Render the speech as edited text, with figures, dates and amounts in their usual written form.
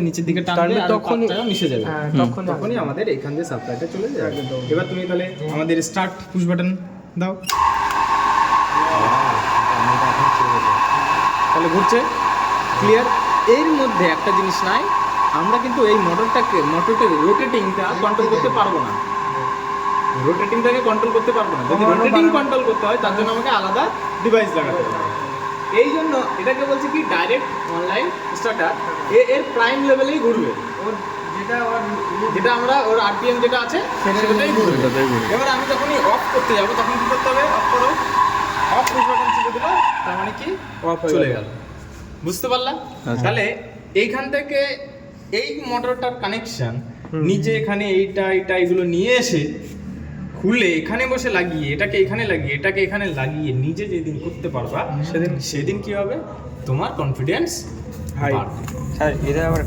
নিচের দিকে টানবে আর তখনই পাতটা মিশে যাবে। তখনই আমাদের এখান দিয়ে সাপ্লাইটা চলে যাবে। এবার তুমি তাহলে আমাদের স্টার্ট পুশ বাটন দাও, তাহলে ঘুরছে ক্লিয়ার। এর মধ্যে একটা জিনিস নাই, আমরা কিন্তু এই মোটরটাকে রোটেটিংটা কন্ট্রোল করতে পারবো না, রোটেটিংটাকে কন্ট্রোল করতে পারবো না। যদি রোটেটিং কন্ট্রোল করতে হয় তার জন্য আমাকে আলাদা ডিভাইস লাগাতে হবে। এই জন্য এটাকে বলছে কি ডাইরেক্ট অনলাইন স্টার্টার। এর প্রাইম লেভেলেই ঘুরবে, ওর যেটা আমরা ওর আরপিএম যেটা আছে সেটাতেই ঘুরবে। এবার আমি যখনই অফ করতে যাবো তখন কি করতে হবে, অফ করো, অফ পুশ বাটন চেপে দিলো, তার মানে কি অফ চলে গেল। বুঝতে পারলাম? তাহলে এইখান থেকে এই মোটরটার কানেকশন নিচে এখানে এইটা এগুলো নিয়ে এসে খুলে এখানে বসে লাগিয়ে এটাকে এখানে লাগিয়ে এটাকে এখানে লাগিয়ে নিজে যেদিন করতে পারবা সেদিন কি হবে, তোমার কনফিডেন্স হাই। স্যার এটা আবার